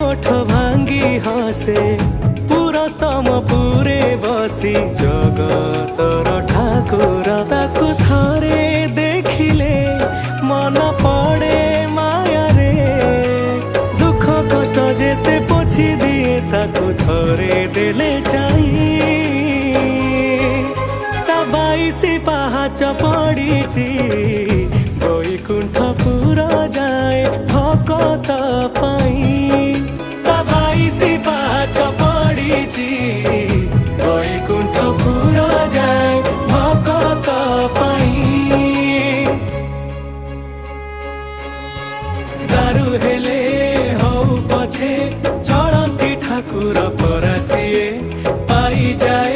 ओठ भांगी हसे पूरा स्तम पूरे बसी जगतर ठाकुर ताकु थरे देखिले मन पड़े माया रे दुख कष्ट जेते पोछि दिए ताकु थरे देले चाहिए ता 22 पाहाच पड़ीची बैकुंठपुर जाए भकत पाई ता 22 पाहाच पड़ीची बैकुंठपुर जाए भकत पाई दारू हेले हौ पछे चढ़ती ठाकुर परासिए पाई जाए